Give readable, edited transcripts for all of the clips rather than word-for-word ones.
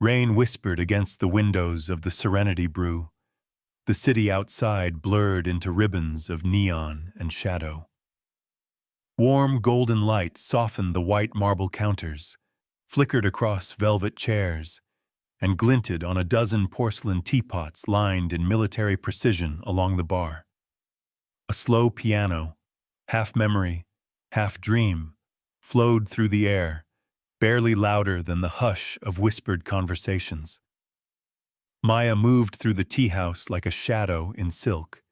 Rain whispered against the windows of the Serenity Brew, the city outside blurred into ribbons of neon and shadow. Warm golden light softened the white marble counters, flickered across velvet chairs, and glinted on a dozen porcelain teapots lined in military precision along the bar. A slow piano, half memory, half dream, flowed through the air, barely louder than the hush of whispered conversations. Maya moved through the tea house like a shadow in silk.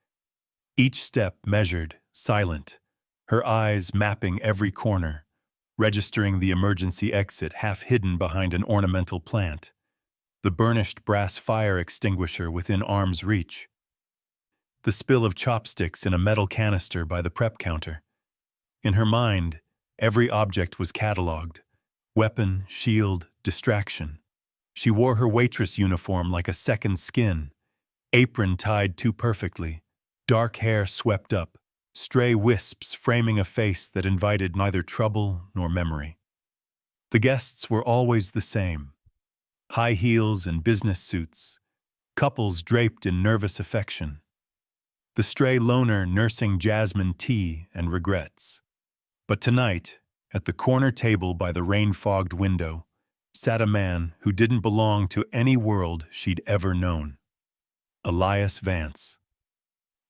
Each step measured, silent, her eyes mapping every corner, registering the emergency exit half hidden behind an ornamental plant, the burnished brass fire extinguisher within arm's reach, the spill of chopsticks in a metal canister by the prep counter. In her mind, every object was catalogued: weapon, shield, distraction. She wore her waitress uniform like a second skin, apron tied too perfectly, dark hair swept up, stray wisps framing a face that invited neither trouble nor memory. The guests were always the same: high heels and business suits, couples draped in nervous affection, the stray loner nursing jasmine tea and regrets. But tonight, at the corner table by the rain-fogged window, sat a man who didn't belong to any world she'd ever known. Elias Vance.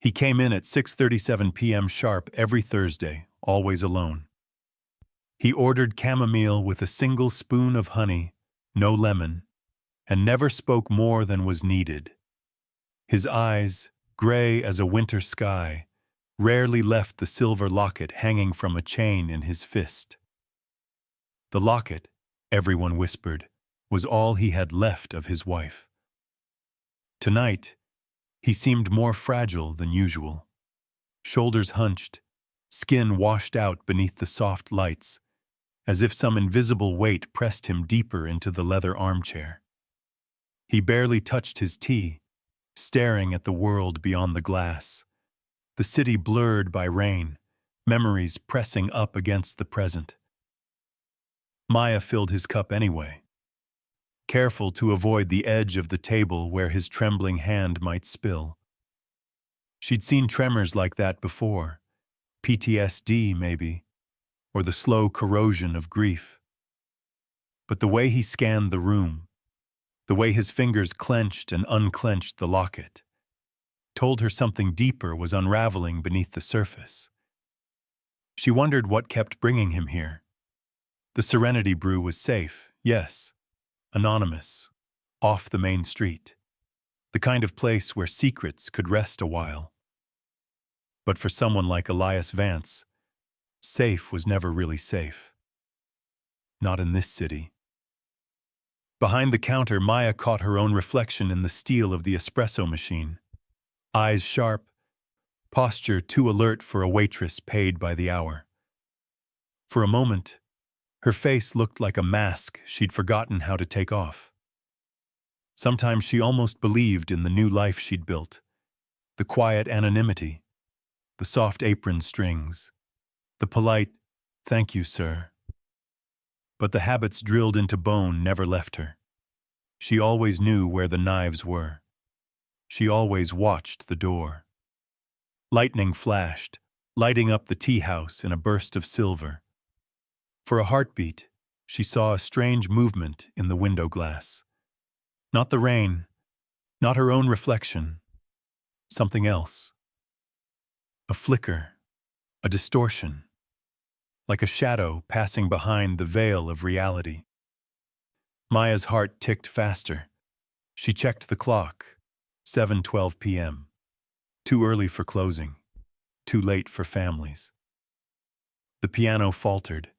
He came in at 6:37 p.m. sharp every Thursday, always alone. He ordered chamomile with a single spoon of honey, no lemon, and never spoke more than was needed. His eyes, gray as a winter sky, rarely left the silver locket hanging from a chain in his fist. The locket, everyone whispered, was all he had left of his wife. Tonight, he seemed more fragile than usual. Shoulders hunched, skin washed out beneath the soft lights, as if some invisible weight pressed him deeper into the leather armchair. He barely touched his tea, staring at the world beyond the glass, the city blurred by rain, memories pressing up against the present. Maya filled his cup anyway, careful to avoid the edge of the table where his trembling hand might spill. She'd seen tremors like that before, PTSD maybe, or the slow corrosion of grief. But the way he scanned the room, the way his fingers clenched and unclenched the locket, told her something deeper was unraveling beneath the surface. She wondered what kept bringing him here. The Serenity Brew was safe, yes, anonymous, off the main street, the kind of place where secrets could rest a while. But for someone like Elias Vance, safe was never really safe. Not in this city. Behind the counter, Maya caught her own reflection in the steel of the espresso machine. Eyes sharp, posture too alert for a waitress paid by the hour. For a moment, her face looked like a mask she'd forgotten how to take off. Sometimes she almost believed in the new life she'd built, the quiet anonymity, the soft apron strings, the polite, "Thank you, sir." But the habits drilled into bone never left her. She always knew where the knives were. She always watched the door. Lightning flashed, lighting up the tea house in a burst of silver. For a heartbeat, she saw a strange movement in the window glass. Not the rain, not her own reflection, something else. A flicker, a distortion, like a shadow passing behind the veil of reality. Maya's heart ticked faster. She checked the clock, 7:12 p.m. Too early for closing, too late for families. The piano faltered,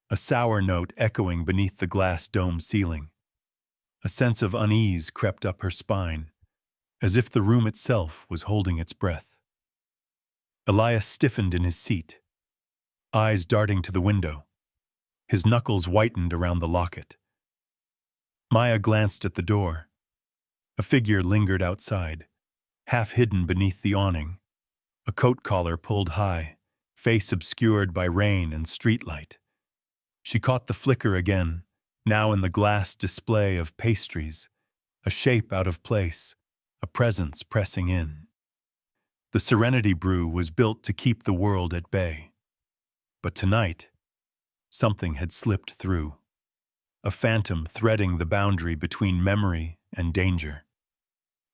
a sour note echoing beneath the glass dome ceiling. A sense of unease crept up her spine, as if the room itself was holding its breath. Elias stiffened in his seat, eyes darting to the window. His knuckles whitened around the locket. Maya glanced at the door. A figure lingered outside, half hidden beneath the awning, a coat collar pulled high, face obscured by rain and streetlight. She caught the flicker again, now in the glass display of pastries, a shape out of place, a presence pressing in. The Serenity Brew was built to keep the world at bay. But tonight, something had slipped through, a phantom threading the boundary between memory and danger.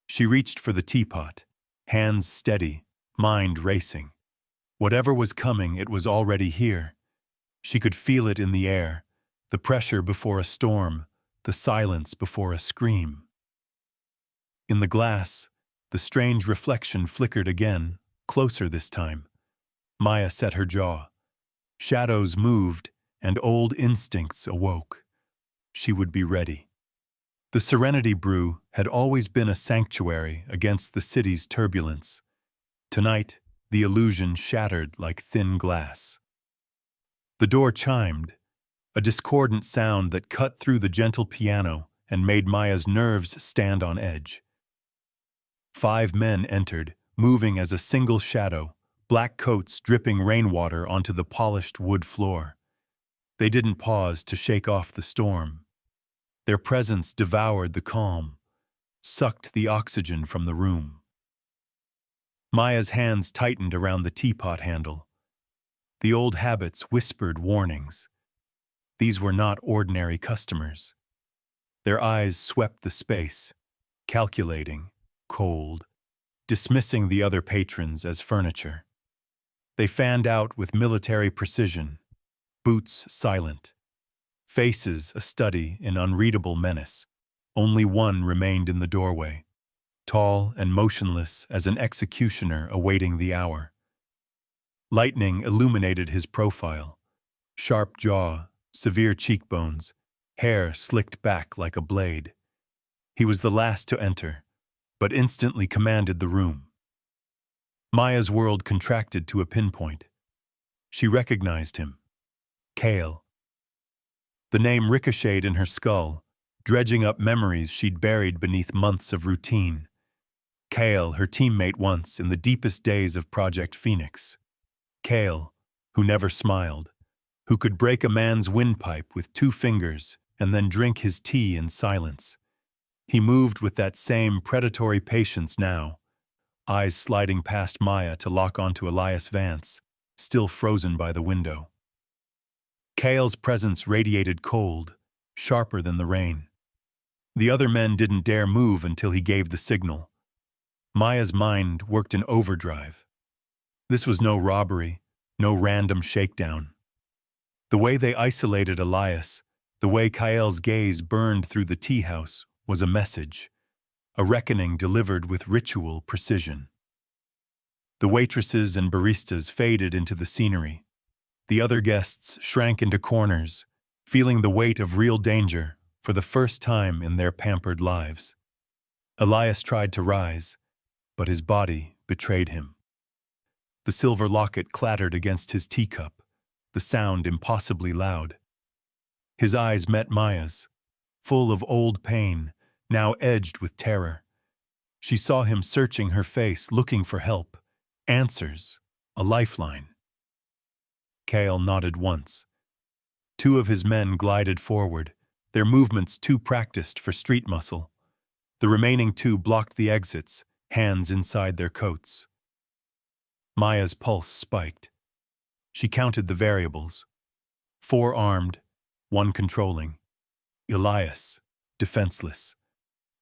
She reached for the teapot, hands steady, mind racing. Whatever was coming, it was already here. She could feel it in the air, the pressure before a storm, the silence before a scream. In the glass, the strange reflection flickered again, closer this time. Maya set her jaw. Shadows moved, and old instincts awoke. She would be ready. The Serenity Brew had always been a sanctuary against the city's turbulence. Tonight, the illusion shattered like thin glass. The door chimed, a discordant sound that cut through the gentle piano and made Maya's nerves stand on edge. 5 men entered, moving as a single shadow, black coats dripping rainwater onto the polished wood floor. They didn't pause to shake off the storm. Their presence devoured the calm, sucked the oxygen from the room. Maya's hands tightened around the teapot handle. The old habits whispered warnings. These were not ordinary customers. Their eyes swept the space, calculating, cold, dismissing the other patrons as furniture. They fanned out with military precision, boots silent, faces a study in unreadable menace. Only one remained in the doorway, tall and motionless as an executioner awaiting the hour. Lightning illuminated his profile, sharp jaw, severe cheekbones, hair slicked back like a blade. He was the last to enter, but instantly commanded the room. Maya's world contracted to a pinpoint. She recognized him. Kale. The name ricocheted in her skull, dredging up memories she'd buried beneath months of routine. Kale, her teammate once in the deepest days of Project Phoenix. Kale, who never smiled, who could break a man's windpipe with 2 fingers and then drink his tea in silence. He moved with that same predatory patience now, eyes sliding past Maya to lock onto Elias Vance, still frozen by the window. Kale's presence radiated cold, sharper than the rain. The other men didn't dare move until he gave the signal. Maya's mind worked in overdrive. This was no robbery, no random shakedown. The way they isolated Elias, the way Kale's gaze burned through the tea house, was a message, a reckoning delivered with ritual precision. The waitresses and baristas faded into the scenery. The other guests shrank into corners, feeling the weight of real danger for the first time in their pampered lives. Elias tried to rise, but his body betrayed him. The silver locket clattered against his teacup, the sound impossibly loud. His eyes met Maya's, full of old pain, now edged with terror. She saw him searching her face, looking for help, answers, a lifeline. Kale nodded once. 2 of his men glided forward, their movements too practiced for street muscle. The remaining 2 blocked the exits, hands inside their coats. Maya's pulse spiked. She counted the variables. 4 armed, 1 controlling. Elias, defenseless.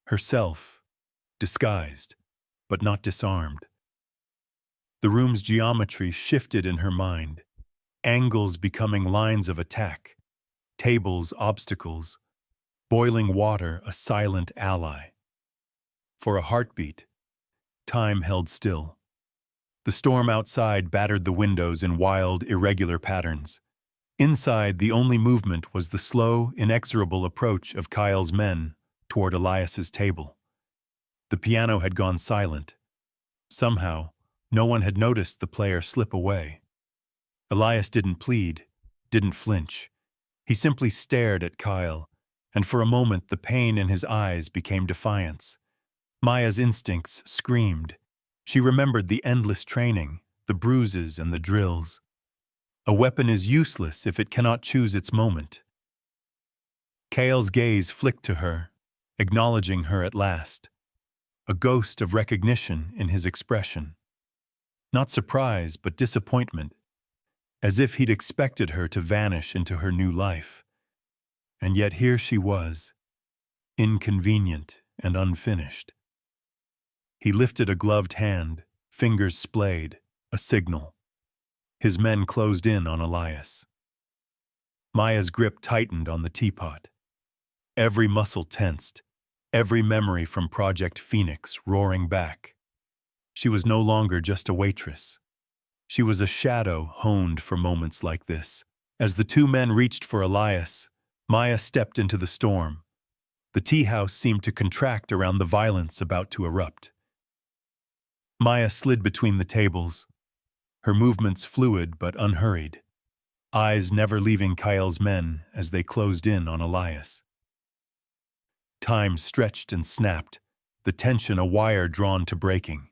Herself, disguised, but not disarmed. The room's geometry shifted in her mind, angles becoming lines of attack, tables obstacles, boiling water a silent ally. For a heartbeat, time held still. The storm outside battered the windows in wild, irregular patterns. Inside, the only movement was the slow, inexorable approach of Kyle's men toward Elias's table. The piano had gone silent. Somehow, no one had noticed the player slip away. Elias didn't plead, didn't flinch. He simply stared at Kyle, and for a moment the pain in his eyes became defiance. Maya's instincts screamed. She remembered the endless training, the bruises and the drills. A weapon is useless if it cannot choose its moment. Kale's gaze flicked to her, acknowledging her at last, a ghost of recognition in his expression. Not surprise, but disappointment, as if he'd expected her to vanish into her new life. And yet here she was, inconvenient and unfinished. He lifted a gloved hand, fingers splayed, a signal. His men closed in on Elias. Maya's grip tightened on the teapot. Every muscle tensed, every memory from Project Phoenix roaring back. She was no longer just a waitress. She was a shadow honed for moments like this. As the two men reached for Elias, Maya stepped into the storm. The tea house seemed to contract around the violence about to erupt. Maya slid between the tables, her movements fluid but unhurried, eyes never leaving Kyle's men as they closed in on Elias. Time stretched and snapped, the tension a wire drawn to breaking.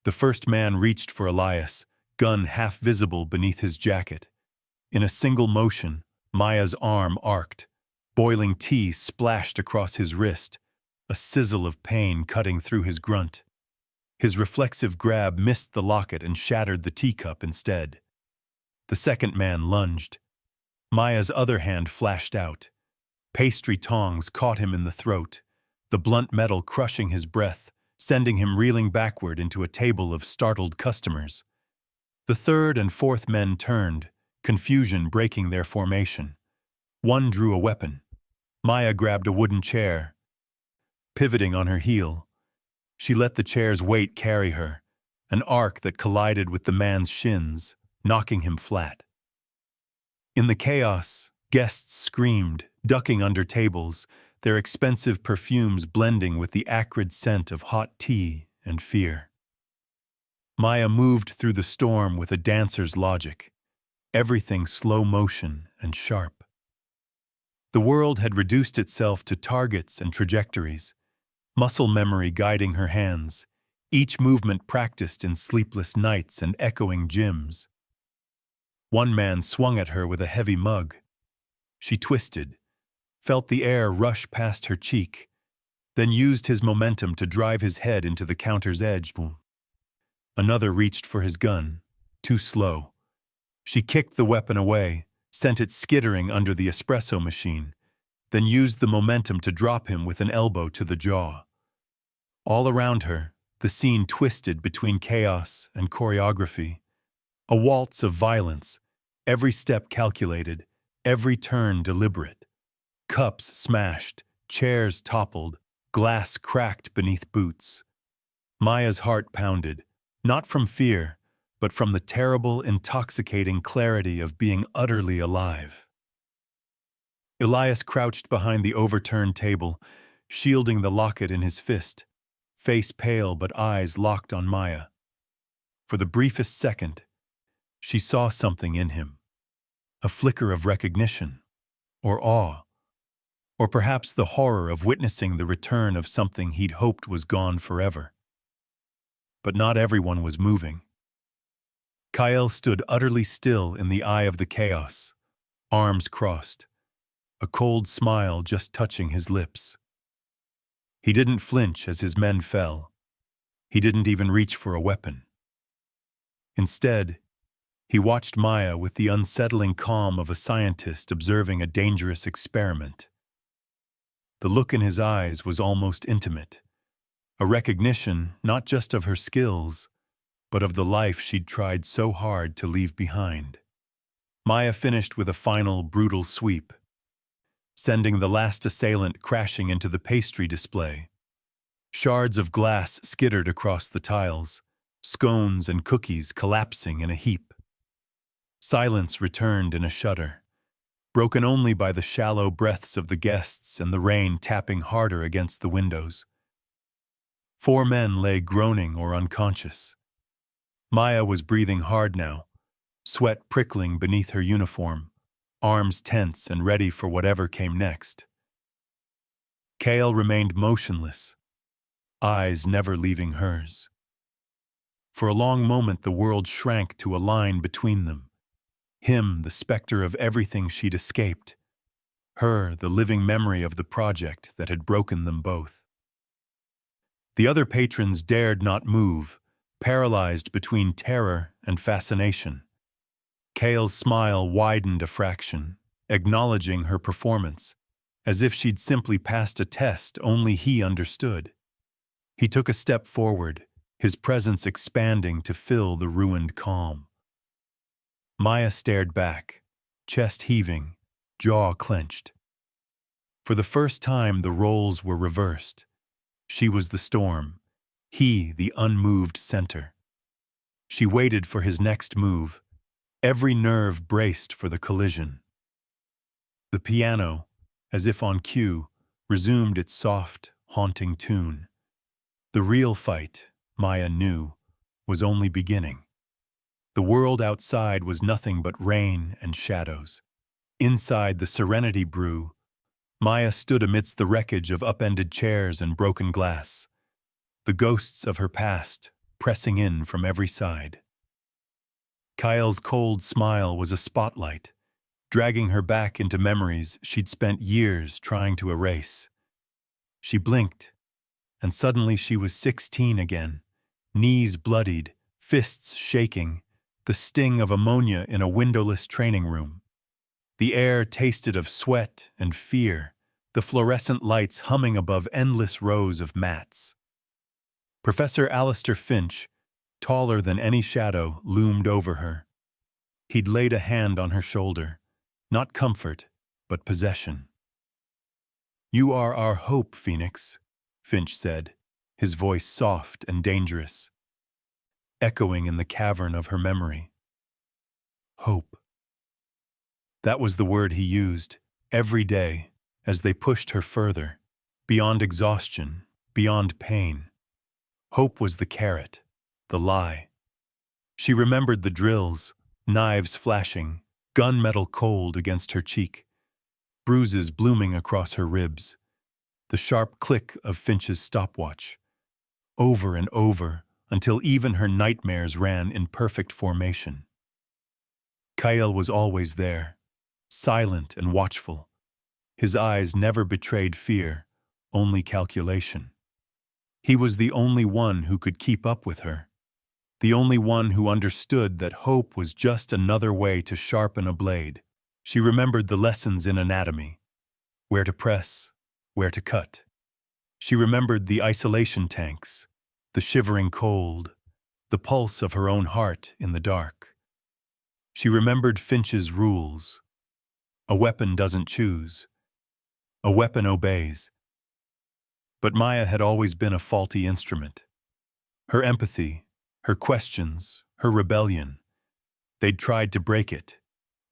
The first man reached for Elias, gun half visible beneath his jacket. In a single motion, Maya's arm arced. Boiling tea splashed across his wrist, a sizzle of pain cutting through his grunt. His reflexive grab missed the locket and shattered the teacup instead. The second man lunged. Maya's other hand flashed out. Pastry tongs caught him in the throat, the blunt metal crushing his breath, sending him reeling backward into a table of startled customers. The third and fourth men turned, confusion breaking their formation. One drew a weapon. Maya grabbed a wooden chair. Pivoting on her heel, she let the chair's weight carry her, an arc that collided with the man's shins, knocking him flat. In the chaos, guests screamed, ducking under tables, their expensive perfumes blending with the acrid scent of hot tea and fear. Maya moved through the storm with a dancer's logic, everything slow motion and sharp. The world had reduced itself to targets and trajectories, muscle memory guiding her hands, each movement practiced in sleepless nights and echoing gyms. One man swung at her with a heavy mug. She twisted, felt the air rush past her cheek, then used his momentum to drive his head into the counter's edge. Another reached for his gun, too slow. She kicked the weapon away, sent it skittering under the espresso machine, then used the momentum to drop him with an elbow to the jaw. All around her, the scene twisted between chaos and choreography. A waltz of violence, every step calculated, every turn deliberate. Cups smashed, chairs toppled, glass cracked beneath boots. Maya's heart pounded, not from fear, but from the terrible, intoxicating clarity of being utterly alive. Elias crouched behind the overturned table, shielding the locket in his fist, face pale but eyes locked on Maya. For the briefest second, she saw something in him, a flicker of recognition, or awe, or perhaps the horror of witnessing the return of something he'd hoped was gone forever. But not everyone was moving. Kyle stood utterly still in the eye of the chaos, arms crossed, a cold smile just touching his lips. He didn't flinch as his men fell. He didn't even reach for a weapon. Instead, he watched Maya with the unsettling calm of a scientist observing a dangerous experiment. The look in his eyes was almost intimate, a recognition not just of her skills, but of the life she'd tried so hard to leave behind. Maya finished with a final brutal sweep, sending the last assailant crashing into the pastry display. Shards of glass skittered across the tiles, scones and cookies collapsing in a heap. Silence returned in a shudder, broken only by the shallow breaths of the guests and the rain tapping harder against the windows. 4 men lay groaning or unconscious. Maya was breathing hard now, sweat prickling beneath her uniform, arms tense and ready for whatever came next. Kale remained motionless, eyes never leaving hers. For a long moment the world shrank to a line between them, him the specter of everything she'd escaped, her the living memory of the project that had broken them both. The other patrons dared not move, paralyzed between terror and fascination. Kale's smile widened a fraction, acknowledging her performance, as if she'd simply passed a test only he understood. He took a step forward, his presence expanding to fill the ruined calm. Maya stared back, chest heaving, jaw clenched. For the first time, the roles were reversed. She was the storm, he the unmoved center. She waited for his next move, every nerve braced for the collision. The piano, as if on cue, resumed its soft, haunting tune. The real fight, Maya knew, was only beginning. The world outside was nothing but rain and shadows. Inside the Serenity Brew, Maya stood amidst the wreckage of upended chairs and broken glass, the ghosts of her past pressing in from every side. Kyle's cold smile was a spotlight, dragging her back into memories she'd spent years trying to erase. She blinked, and suddenly she was 16 again, knees bloodied, fists shaking, the sting of ammonia in a windowless training room. The air tasted of sweat and fear, the fluorescent lights humming above endless rows of mats. Professor Alistair Finch, taller than any shadow, loomed over her. He'd laid a hand on her shoulder, not comfort, but possession. "You are our hope, Phoenix," Finch said, his voice soft and dangerous, echoing in the cavern of her memory. Hope. That was the word he used, every day, as they pushed her further, beyond exhaustion, beyond pain. Hope was the carrot, the lie. She remembered the drills, knives flashing, gunmetal cold against her cheek, bruises blooming across her ribs, the sharp click of Finch's stopwatch, over and over until even her nightmares ran in perfect formation. Kyle was always there, silent and watchful. His eyes never betrayed fear, only calculation. He was the only one who could keep up with her, the only one who understood that hope was just another way to sharpen a blade. She remembered the lessons in anatomy, where to press, where to cut. She remembered the isolation tanks, the shivering cold, the pulse of her own heart in the dark. She remembered Finch's rules. A weapon doesn't choose. A weapon obeys. But Maya had always been a faulty instrument. Her empathy, her questions, her rebellion. They'd tried to break it,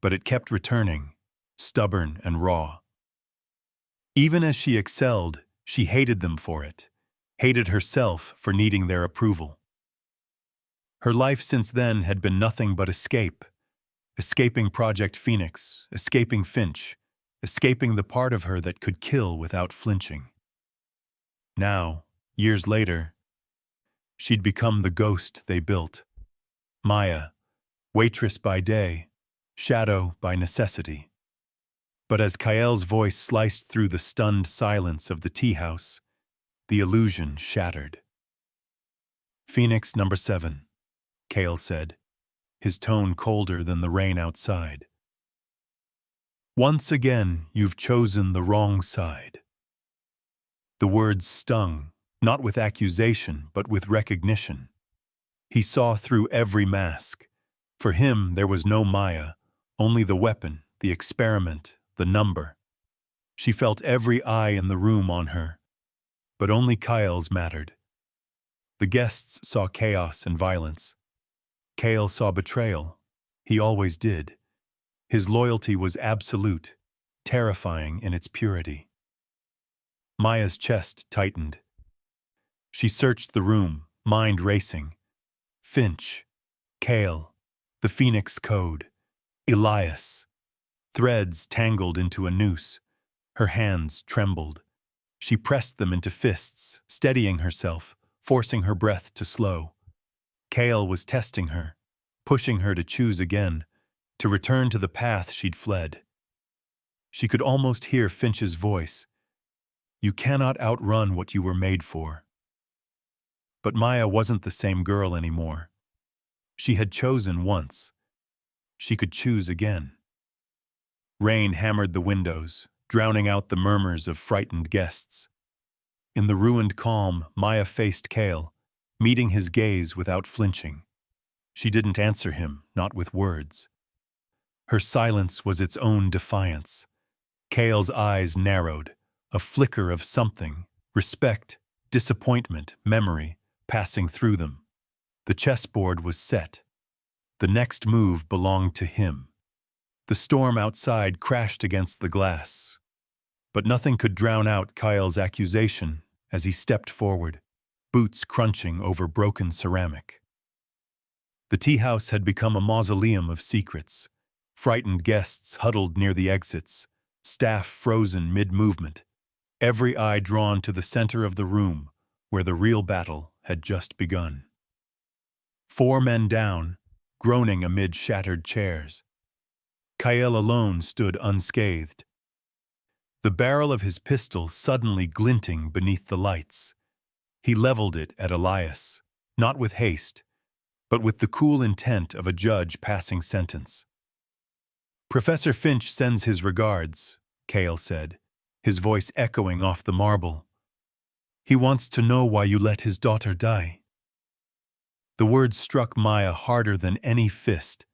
but it kept returning, stubborn and raw. Even as she excelled, she hated them for it, hated herself for needing their approval. Her life since then had been nothing but escape, escaping Project Phoenix, escaping Finch, escaping the part of her that could kill without flinching. Now, years later, she'd become the ghost they built. Maya, waitress by day, shadow by necessity. But as Kael's voice sliced through the stunned silence of the tea house, the illusion shattered. "Phoenix number 7, Kael said, his tone colder than the rain outside. "Once again, you've chosen the wrong side." The words stung, not with accusation, but with recognition. He saw through every mask. For him, there was no Maya, only the weapon, the experiment, the number. She felt every eye in the room on her, but only Kyle's mattered. The guests saw chaos and violence. Kale saw betrayal. He always did. His loyalty was absolute, terrifying in its purity. Maya's chest tightened. She searched the room, mind racing. Finch, Kale, the Phoenix Code, Elias. Threads tangled into a noose. Her hands trembled. She pressed them into fists, steadying herself, forcing her breath to slow. Kale was testing her, pushing her to choose again, to return to the path she'd fled. She could almost hear Finch's voice. You cannot outrun what you were made for. But Maya wasn't the same girl anymore. She had chosen once. She could choose again. Rain hammered the windows, drowning out the murmurs of frightened guests. In the ruined calm, Maya faced Kale, meeting his gaze without flinching. She didn't answer him, not with words. Her silence was its own defiance. Kale's eyes narrowed, a flicker of something, respect, disappointment, memory, passing through them. The chessboard was set. The next move belonged to him. The storm outside crashed against the glass. But nothing could drown out Kyle's accusation as he stepped forward, boots crunching over broken ceramic. The tea house had become a mausoleum of secrets. Frightened guests huddled near the exits, staff frozen mid-movement, every eye drawn to the center of the room where the real battle had just begun. 4 men down, groaning amid shattered chairs. Kyle alone stood unscathed, the barrel of his pistol suddenly glinting beneath the lights. He leveled it at Elias, not with haste, but with the cool intent of a judge passing sentence. Professor Finch sends his regards, Kale said, his voice echoing off the marble. He wants to know why you let his daughter die. The words struck Maya harder than any fist.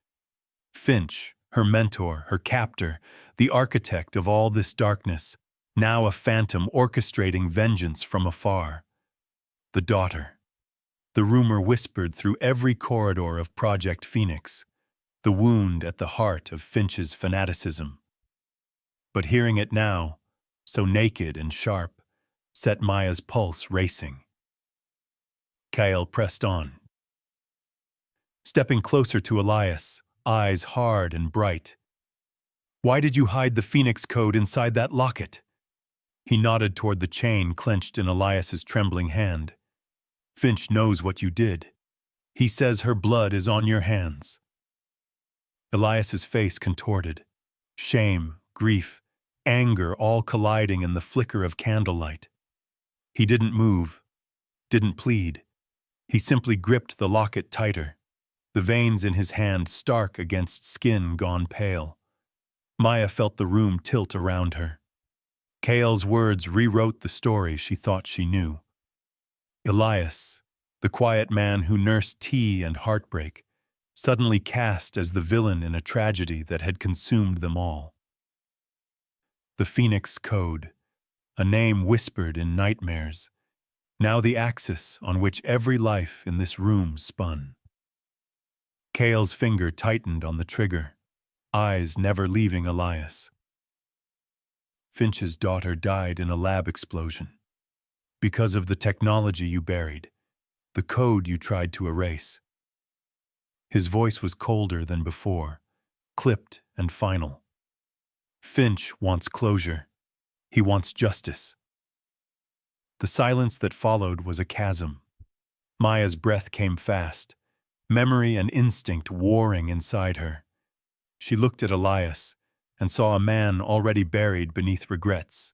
Finch, her mentor, her captor, the architect of all this darkness, now a phantom orchestrating vengeance from afar. The daughter. The rumor whispered through every corridor of Project Phoenix, the wound at the heart of Finch's fanaticism. But hearing it now, so naked and sharp, set Maya's pulse racing. Kyle pressed on. Stepping closer to Elias, eyes hard and bright. Why did you hide the Phoenix Code inside that locket? He nodded toward the chain clenched in Elias's trembling hand. Finch knows what you did. He says her blood is on your hands. Elias's face contorted. Shame, grief, anger all colliding in the flicker of candlelight. He didn't move, didn't plead. He simply gripped the locket tighter, the veins in his hand stark against skin gone pale. Maya felt the room tilt around her. Kale's words rewrote the story she thought she knew. Elias, the quiet man who nursed tea and heartbreak, suddenly cast as the villain in a tragedy that had consumed them all. The Phoenix Code, a name whispered in nightmares, now the axis on which every life in this room spun. Kale's finger tightened on the trigger, eyes never leaving Elias. Finch's daughter died in a lab explosion. Because of the technology you buried, the code you tried to erase. His voice was colder than before, clipped and final. Finch wants closure. He wants justice. The silence that followed was a chasm. Maya's breath came fast, memory and instinct warring inside her. She looked at Elias and saw a man already buried beneath regrets,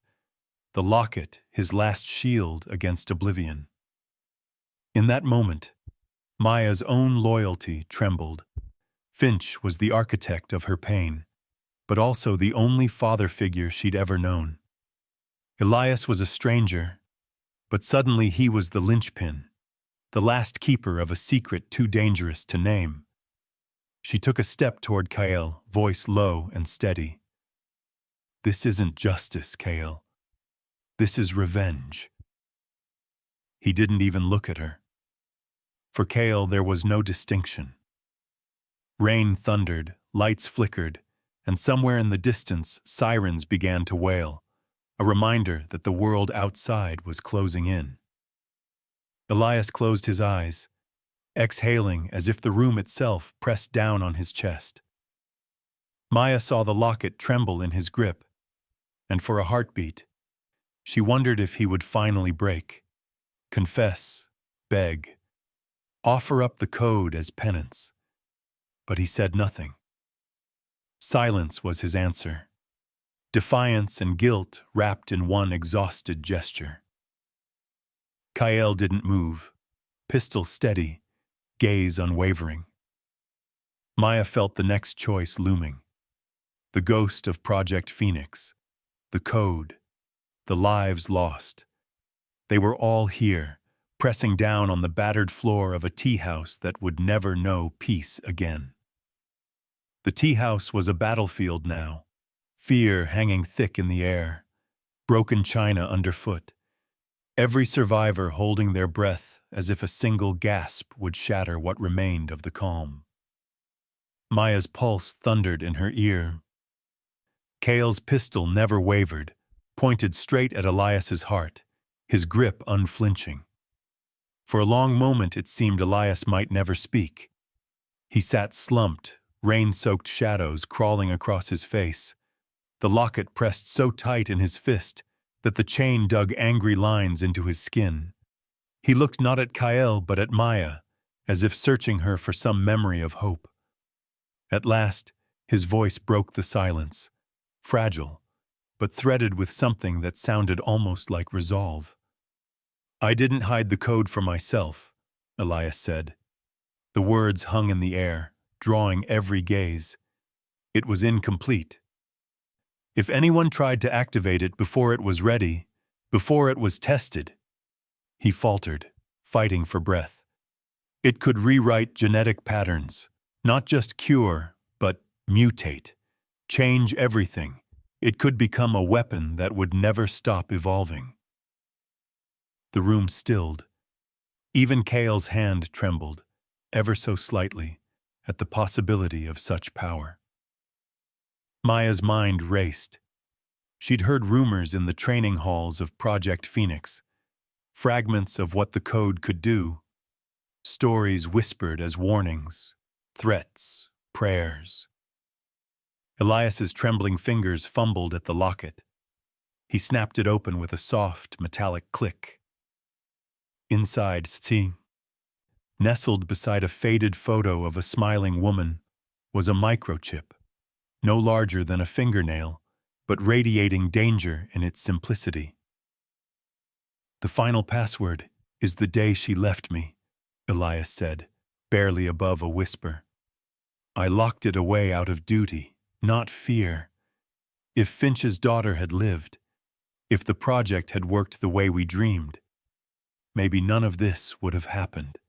the locket his last shield against oblivion. In that moment, Maya's own loyalty trembled. Finch was the architect of her pain, but also the only father figure she'd ever known. Elias was a stranger, but suddenly he was the linchpin, the last keeper of a secret too dangerous to name. She took a step toward Kyle, voice low and steady. This isn't justice, Kyle. This is revenge. He didn't even look at her. For Kale, there was no distinction. Rain thundered, lights flickered, and somewhere in the distance, sirens began to wail, a reminder that the world outside was closing in. Elias closed his eyes, exhaling as if the room itself pressed down on his chest. Maya saw the locket tremble in his grip, and for a heartbeat, she wondered if he would finally break, confess, beg, offer up the code as penance. But he said nothing. Silence was his answer. defiance and guilt wrapped in one exhausted gesture. Kael didn't move, pistol steady, gaze unwavering. Maya felt the next choice looming. The ghost of Project Phoenix, the code, the lives lost. They were all here, pressing down on the battered floor of a tea house that would never know peace again. The tea house was a battlefield now, fear hanging thick in the air, broken china underfoot, every survivor holding their breath as if a single gasp would shatter what remained of the calm. Maya's pulse thundered in her ear. Kael's pistol never wavered, pointed straight at Elias's heart, his grip unflinching. For a long moment it seemed Elias might never speak. He sat slumped, rain-soaked shadows crawling across his face, the locket pressed so tight in his fist that the chain dug angry lines into his skin. He looked not at Kael but at Maya, as if searching her for some memory of hope. At last, his voice broke the silence, fragile, but threaded with something that sounded almost like resolve. "I didn't hide the code for myself," Elias said. The words hung in the air, drawing every gaze. It was incomplete. If anyone tried to activate it before it was ready, before it was tested, he faltered, fighting for breath. It could rewrite genetic patterns, not just cure, but mutate, change everything. It could become a weapon that would never stop evolving. The room stilled. Even Kael's hand trembled, ever so slightly, at the possibility of such power. Maya's mind raced. She'd heard rumors in the training halls of Project Phoenix, fragments of what the code could do, stories whispered as warnings, threats, prayers. Elias's trembling fingers fumbled at the locket. He snapped it open with a soft, metallic click. Inside, nestled beside a faded photo of a smiling woman, was a microchip, no larger than a fingernail, but radiating danger in its simplicity. "The final password is the day she left me," Elias said, barely above a whisper. "I locked it away out of duty, not fear. If Finch's daughter had lived, if the project had worked the way we dreamed, maybe none of this would have happened."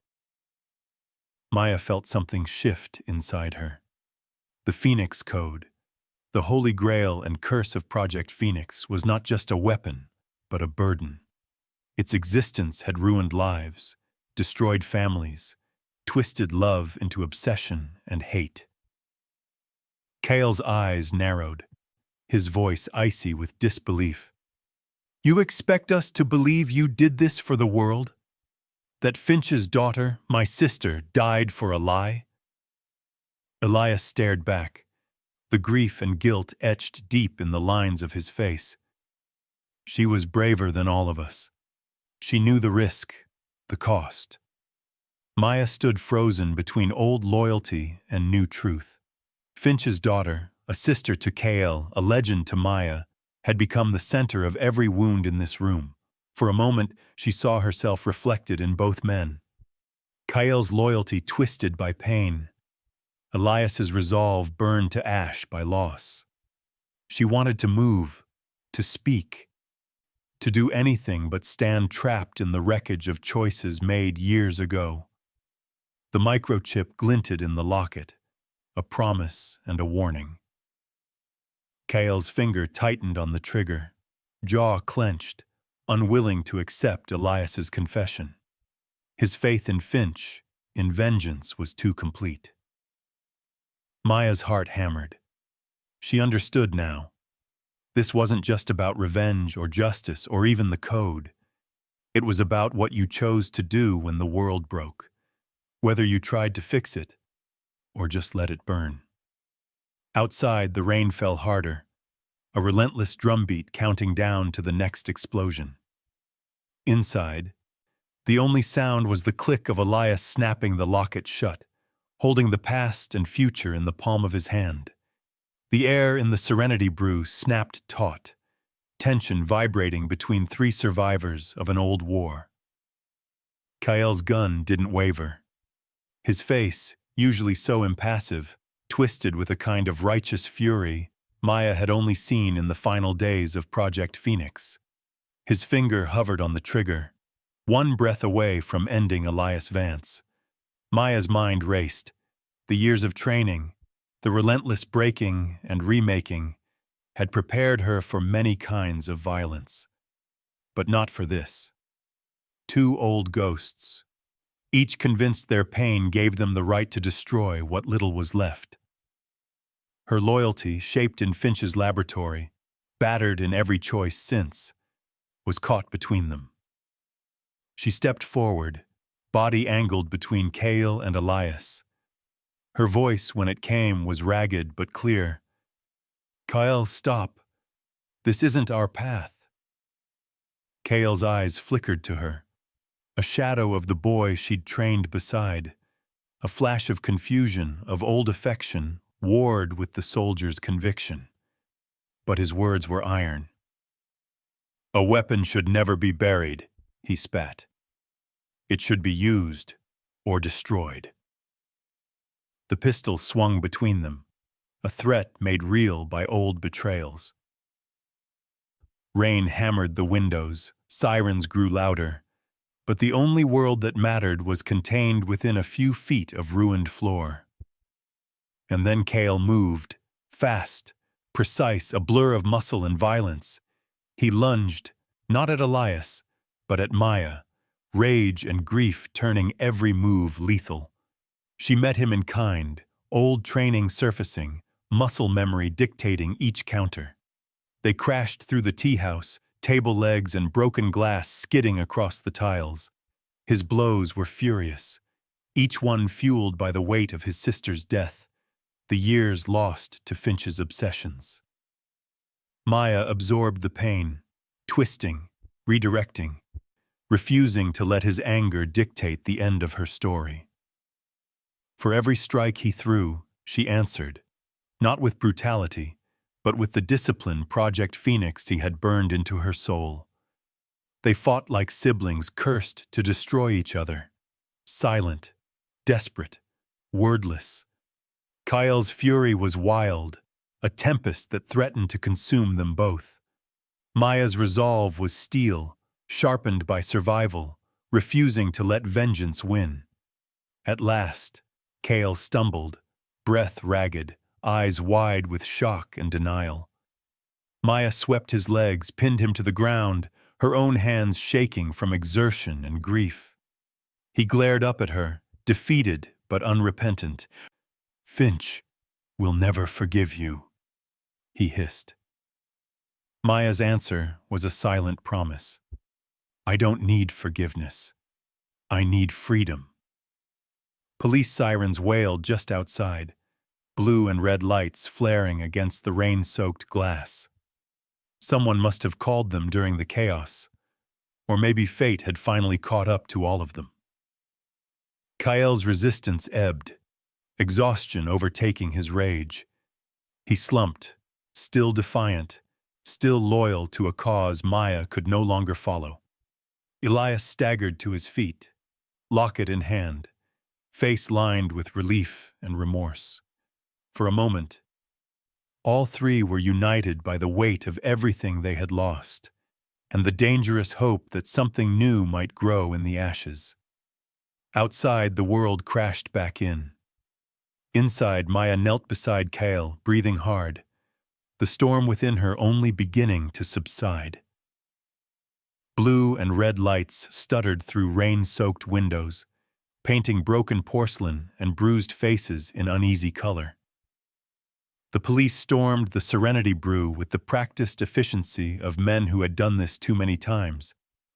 Maya felt something shift inside her. The Phoenix Code, the holy grail and curse of Project Phoenix, was not just a weapon, but a burden. Its existence had ruined lives, destroyed families, twisted love into obsession and hate. Kael's eyes narrowed, his voice icy with disbelief. "You expect us to believe you did this for the world? That Finch's daughter, my sister, died for a lie?" Elias stared back, the grief and guilt etched deep in the lines of his face. "She was braver than all of us. She knew the risk, the cost." Maya stood frozen between old loyalty and new truth. Finch's daughter, a sister to Kael, a legend to Maya, had become the center of every wound in this room. For a moment, she saw herself reflected in both men. Kael's loyalty twisted by pain, Elias's resolve burned to ash by loss. She wanted to move, to speak, to do anything but stand trapped in the wreckage of choices made years ago. The microchip glinted in the locket, a promise and a warning. Kael's finger tightened on the trigger, jaw clenched, unwilling to accept Elias's confession. His faith in Finch, in vengeance, was too complete. Maya's heart hammered. She understood now. This wasn't just about revenge or justice or even the code. It was about what you chose to do when the world broke, whether you tried to fix it or just let it burn. Outside, the rain fell harder, a relentless drumbeat counting down to the next explosion. Inside, the only sound was the click of Elias snapping the locket shut, holding the past and future in the palm of his hand. The air in the Serenity Brew snapped taut, tension vibrating between three survivors of an old war. Kael's gun didn't waver. His face, usually so impassive, twisted with a kind of righteous fury Maya had only seen in the final days of Project Phoenix. His finger hovered on the trigger, one breath away from ending Elias Vance. Maya's mind raced. The years of training, the relentless breaking and remaking, had prepared her for many kinds of violence. But not for this. Two old ghosts, each convinced their pain gave them the right to destroy what little was left. Her loyalty, shaped in Finch's laboratory, battered in every choice since, was caught between them. She stepped forward, body angled between Kael and Elias. Her voice, when it came, was ragged but clear. "Kael, stop. This isn't our path." Kael's eyes flickered to her, a shadow of the boy she'd trained beside, a flash of confusion, of old affection, warred with the soldier's conviction. But his words were iron. "A weapon should never be buried," he spat. "It should be used or destroyed." The pistol swung between them, a threat made real by old betrayals. Rain hammered the windows, sirens grew louder, but the only world that mattered was contained within a few feet of ruined floor. And then Kael moved, fast, precise, a blur of muscle and violence. He lunged, not at Elias, but at Maya, rage and grief turning every move lethal. She met him in kind, old training surfacing, muscle memory dictating each counter. They crashed through the tea house, table legs and broken glass skidding across the tiles. His blows were furious, each one fueled by the weight of his sister's death, the years lost to Finch's obsessions. Maya absorbed the pain, twisting, redirecting, refusing to let his anger dictate the end of her story. For every strike he threw, she answered, not with brutality, but with the discipline Project Phoenix he had burned into her soul. They fought like siblings cursed to destroy each other, silent, desperate, wordless. Kael's fury was wild, a tempest that threatened to consume them both. Maya's resolve was steel, sharpened by survival, refusing to let vengeance win. At last, Kael stumbled, breath ragged, eyes wide with shock and denial. Maya swept his legs, pinned him to the ground, her own hands shaking from exertion and grief. He glared up at her, defeated but unrepentant. "Finch will never forgive you," he hissed. Maya's answer was a silent promise. "I don't need forgiveness. I need freedom." Police sirens wailed just outside, blue and red lights flaring against the rain-soaked glass. Someone must have called them during the chaos, or maybe fate had finally caught up to all of them. Kael's resistance ebbed, exhaustion overtaking his rage. He slumped, still defiant, still loyal to a cause Maya could no longer follow. Elias staggered to his feet, locket in hand, face lined with relief and remorse. For a moment, all three were united by the weight of everything they had lost, and the dangerous hope that something new might grow in the ashes. Outside, the world crashed back in. Inside, Maya knelt beside Kael, breathing hard, the storm within her only beginning to subside. Blue and red lights stuttered through rain-soaked windows, painting broken porcelain and bruised faces in uneasy color. The police stormed the Serenity Brew with the practiced efficiency of men who had done this too many times,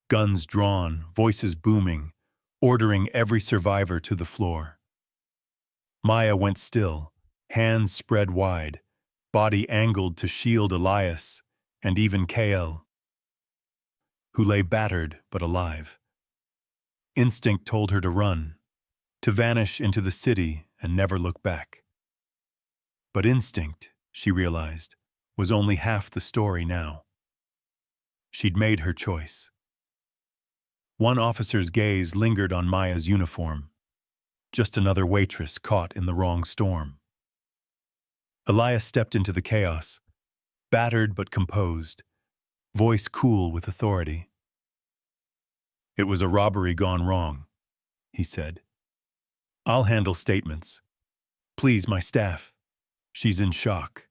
guns drawn, voices booming, ordering every survivor to the floor. Maya went still, hands spread wide, body angled to shield Elias and even Kael, who lay battered but alive. Instinct told her to run, to vanish into the city and never look back. But instinct, she realized, was only half the story now. She'd made her choice. One officer's gaze lingered on Maya's uniform. Just another waitress caught in the wrong storm. Elias stepped into the chaos, battered but composed, voice cool with authority. "It was a robbery gone wrong," he said. "I'll handle statements. Please, my staff. She's in shock."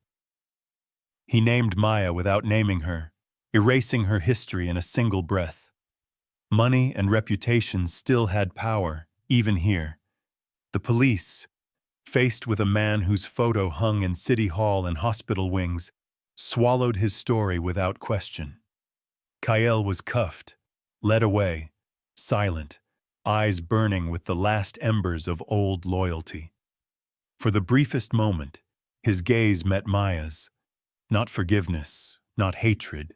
He named Maya without naming her, erasing her history in a single breath. Money and reputation still had power, even here. The police, faced with a man whose photo hung in City Hall and hospital wings, swallowed his story without question. Kyle was cuffed, led away, silent, eyes burning with the last embers of old loyalty. For the briefest moment, his gaze met Maya's. Not forgiveness, not hatred,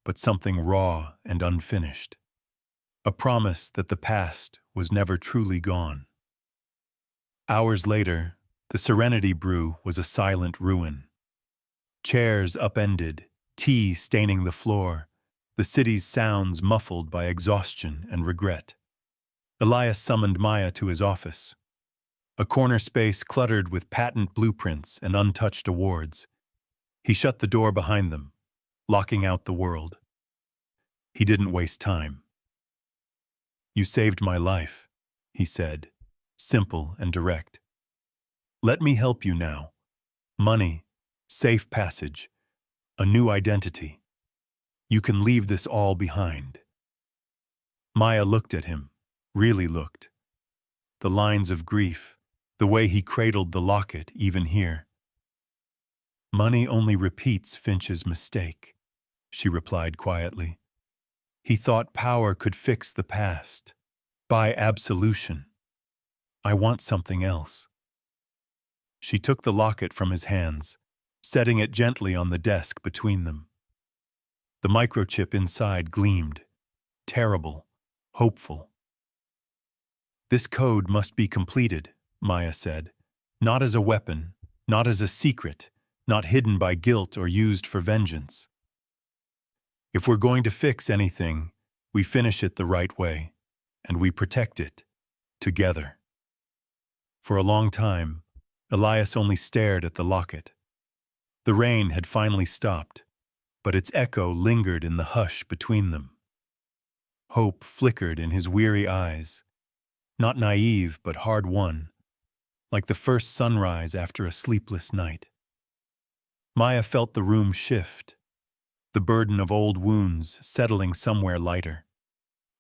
but something raw and unfinished. A promise that the past was never truly gone. Hours later, the Serenity Brew was a silent ruin. Chairs upended, tea staining the floor, the city's sounds muffled by exhaustion and regret. Elias summoned Maya to his office. A corner space cluttered with patent blueprints and untouched awards. He shut the door behind them, locking out the world. He didn't waste time. "You saved my life," he said, simple and direct. "Let me help you now. Money, safe passage, a new identity. You can leave this all behind." Maya looked at him, really looked. The lines of grief, the way he cradled the locket even here. "Money only repeats Finch's mistake," she replied quietly. "He thought power could fix the past, buy absolution. I want something else." She took the locket from his hands, setting it gently on the desk between them. The microchip inside gleamed, terrible, hopeful. "This code must be completed," Maya said, "not as a weapon, not as a secret, not hidden by guilt or used for vengeance. If we're going to fix anything, we finish it the right way, and we protect it, together." For a long time, Elias only stared at the locket. The rain had finally stopped, but its echo lingered in the hush between them. Hope flickered in his weary eyes, not naive but hard-won, like the first sunrise after a sleepless night. Maya felt the room shift, the burden of old wounds settling somewhere lighter.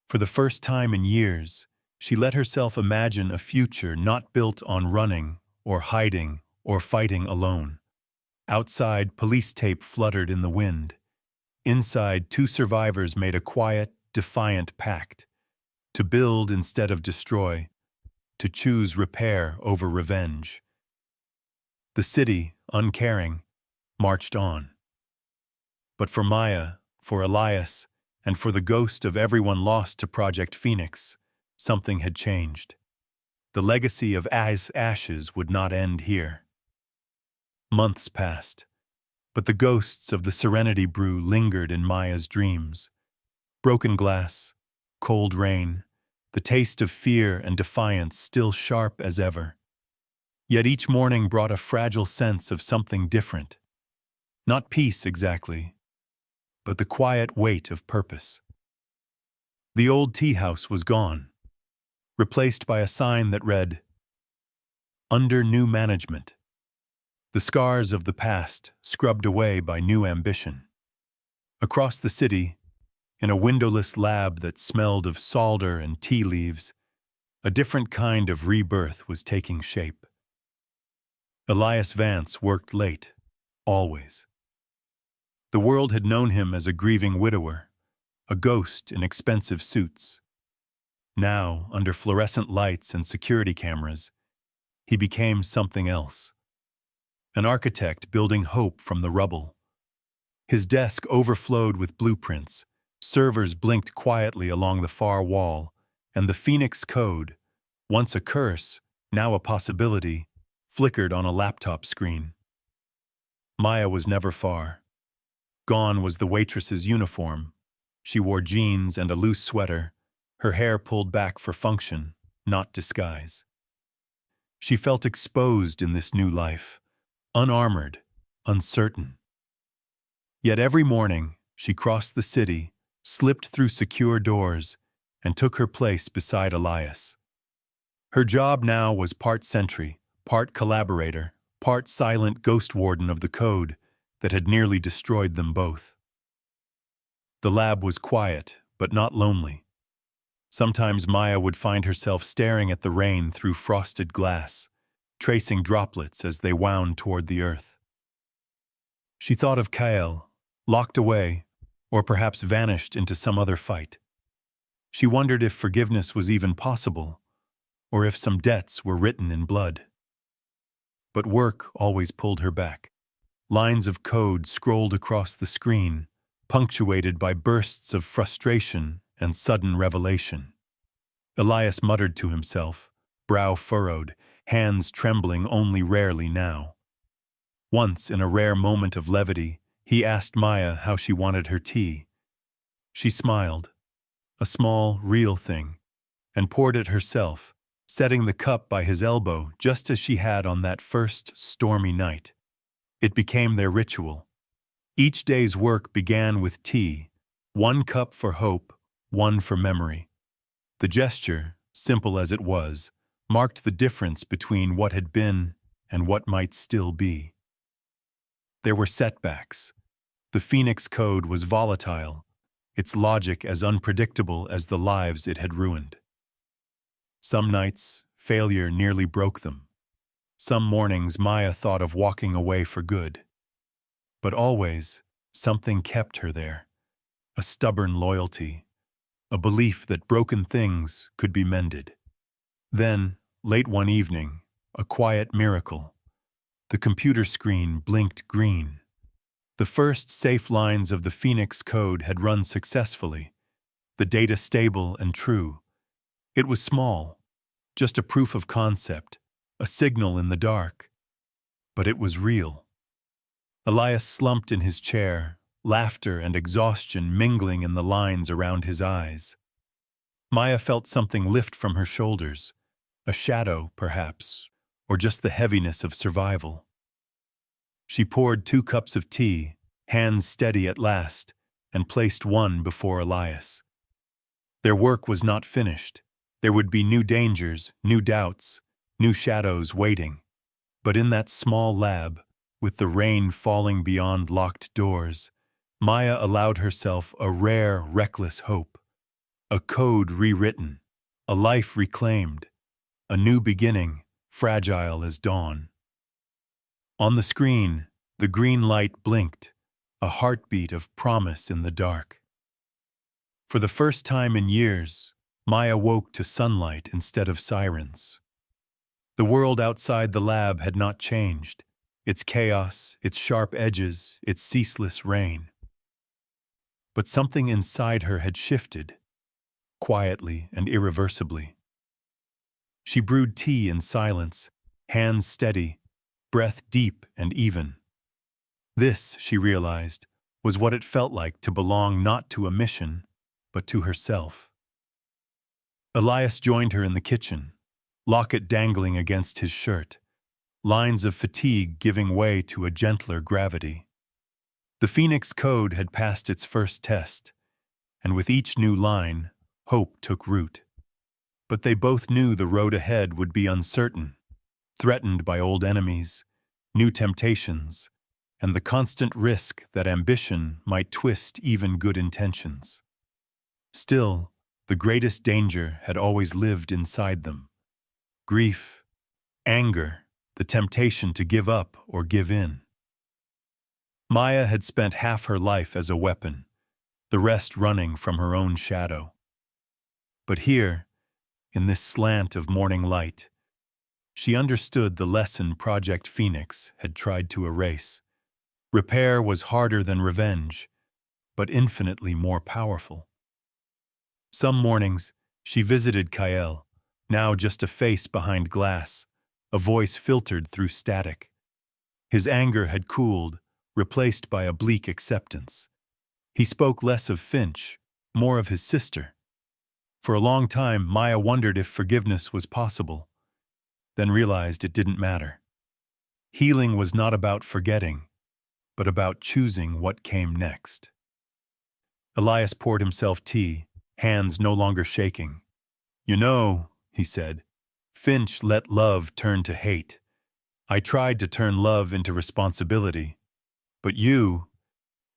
For the first time in years, she let herself imagine a future not built on running or hiding or fighting alone. Outside, police tape fluttered in the wind. Inside, two survivors made a quiet, defiant pact: to build instead of destroy, to choose repair over revenge. The city, uncaring, marched on. But for Maya, for Elias, and for the ghost of everyone lost to Project Phoenix, something had changed. The legacy of ashes would not end here. Months passed, but the ghosts of the Serenity Brew lingered in Maya's dreams. Broken glass, cold rain, the taste of fear and defiance still sharp as ever. Yet each morning brought a fragile sense of something different. Not peace exactly, but the quiet weight of purpose. The old tea house was gone, replaced by a sign that read, "Under new management." The scars of the past scrubbed away by new ambition. Across the city, in a windowless lab that smelled of solder and tea leaves, a different kind of rebirth was taking shape. Elias Vance worked late, always. The world had known him as a grieving widower, a ghost in expensive suits. Now, under fluorescent lights and security cameras, he became something else. An architect building hope from the rubble. His desk overflowed with blueprints, servers blinked quietly along the far wall, and the Phoenix Code, once a curse, now a possibility, flickered on a laptop screen. Maya was never far. Gone was the waitress's uniform. She wore jeans and a loose sweater, her hair pulled back for function, not disguise. She felt exposed in this new life, unarmored, uncertain. Yet every morning, she crossed the city, slipped through secure doors, and took her place beside Elias. Her job now was part sentry, part collaborator, part silent ghost warden of the code that had nearly destroyed them both. The lab was quiet, but not lonely. Sometimes Maya would find herself staring at the rain through frosted glass, tracing droplets as they wound toward the earth. She thought of Kael, locked away, or perhaps vanished into some other fight. She wondered if forgiveness was even possible, or if some debts were written in blood. But work always pulled her back. Lines of code scrolled across the screen, punctuated by bursts of frustration and sudden revelation. Elias muttered to himself, brow furrowed, hands trembling only rarely now. Once, in a rare moment of levity, he asked Maya how she wanted her tea. She smiled, a small, real thing, and poured it herself, setting the cup by his elbow just as she had on that first stormy night. It became their ritual. Each day's work began with tea, one cup for hope, one for memory. The gesture, simple as it was, marked the difference between what had been and what might still be. There were setbacks. The Phoenix Code was volatile, its logic as unpredictable as the lives it had ruined. Some nights, failure nearly broke them. Some mornings, Maya thought of walking away for good. But always, something kept her there. A stubborn loyalty, a belief that broken things could be mended. Then, late one evening, a quiet miracle. The computer screen blinked green. The first safe lines of the Phoenix Code had run successfully, the data stable and true. It was small, just a proof of concept, a signal in the dark. But it was real. Elias slumped in his chair, laughter and exhaustion mingling in the lines around his eyes. Maya felt something lift from her shoulders, a shadow, perhaps, or just the heaviness of survival. She poured 2 cups of tea, hands steady at last, and placed one before Elias. Their work was not finished. There would be new dangers, new doubts, new shadows waiting. But in that small lab, with the rain falling beyond locked doors, Maya allowed herself a rare, reckless hope. A code rewritten, a life reclaimed, a new beginning, fragile as dawn. On the screen, the green light blinked, a heartbeat of promise in the dark. For the first time in years, Maya woke to sunlight instead of sirens. The world outside the lab had not changed, its chaos, its sharp edges, its ceaseless rain. But something inside her had shifted, quietly and irreversibly. She brewed tea in silence, hands steady, breath deep and even. This, she realized, was what it felt like to belong not to a mission, but to herself. Elias joined her in the kitchen, locket dangling against his shirt, lines of fatigue giving way to a gentler gravity. The Phoenix Code had passed its first test, and with each new line, hope took root. But they both knew the road ahead would be uncertain, threatened by old enemies, new temptations, and the constant risk that ambition might twist even good intentions. Still, the greatest danger had always lived inside them. Grief, anger, the temptation to give up or give in. Maya had spent half her life as a weapon, the rest running from her own shadow. But here, in this slant of morning light, she understood the lesson Project Phoenix had tried to erase. Repair was harder than revenge, but infinitely more powerful. Some mornings, she visited Kael, now just a face behind glass, a voice filtered through static. His anger had cooled, replaced by a bleak acceptance. He spoke less of Finch, more of his sister. For a long time, Maya wondered if forgiveness was possible, then realized it didn't matter. Healing was not about forgetting, but about choosing what came next. Elias poured himself tea, hands no longer shaking. "You know," he said, "Finch let love turn to hate. I tried to turn love into responsibility. But you,"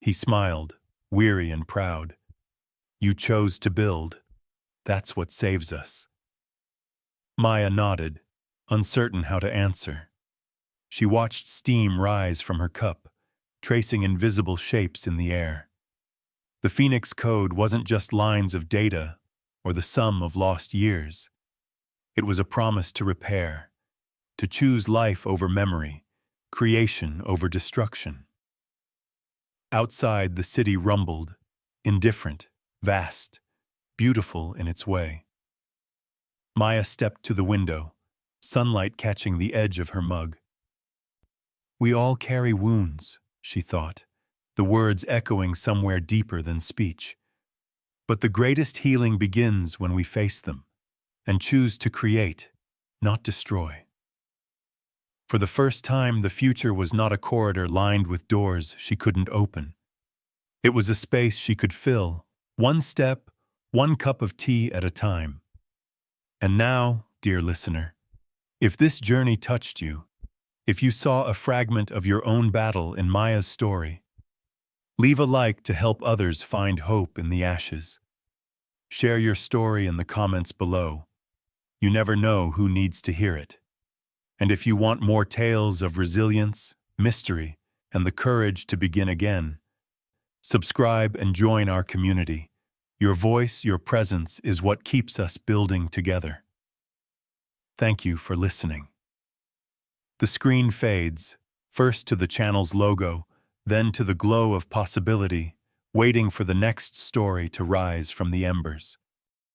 he smiled, weary and proud, "you chose to build. That's what saves us." Maya nodded, uncertain how to answer. She watched steam rise from her cup, tracing invisible shapes in the air. The Phoenix Code wasn't just lines of data or the sum of lost years. It was a promise to repair, to choose life over memory, creation over destruction. Outside, the city rumbled, indifferent, vast, beautiful in its way. Maya stepped to the window, sunlight catching the edge of her mug. "We all carry wounds," she thought, the words echoing somewhere deeper than speech. "But the greatest healing begins when we face them and choose to create, not destroy." For the first time, the future was not a corridor lined with doors she couldn't open. It was a space she could fill, one step, one cup of tea at a time. And now, dear listener, if this journey touched you, if you saw a fragment of your own battle in Maya's story, leave a like to help others find hope in the ashes. Share your story in the comments below. You never know who needs to hear it. And if you want more tales of resilience, mystery, and the courage to begin again, subscribe and join our community. Your voice, your presence is what keeps us building together. Thank you for listening. The screen fades, first to the channel's logo, then to the glow of possibility, waiting for the next story to rise from the embers.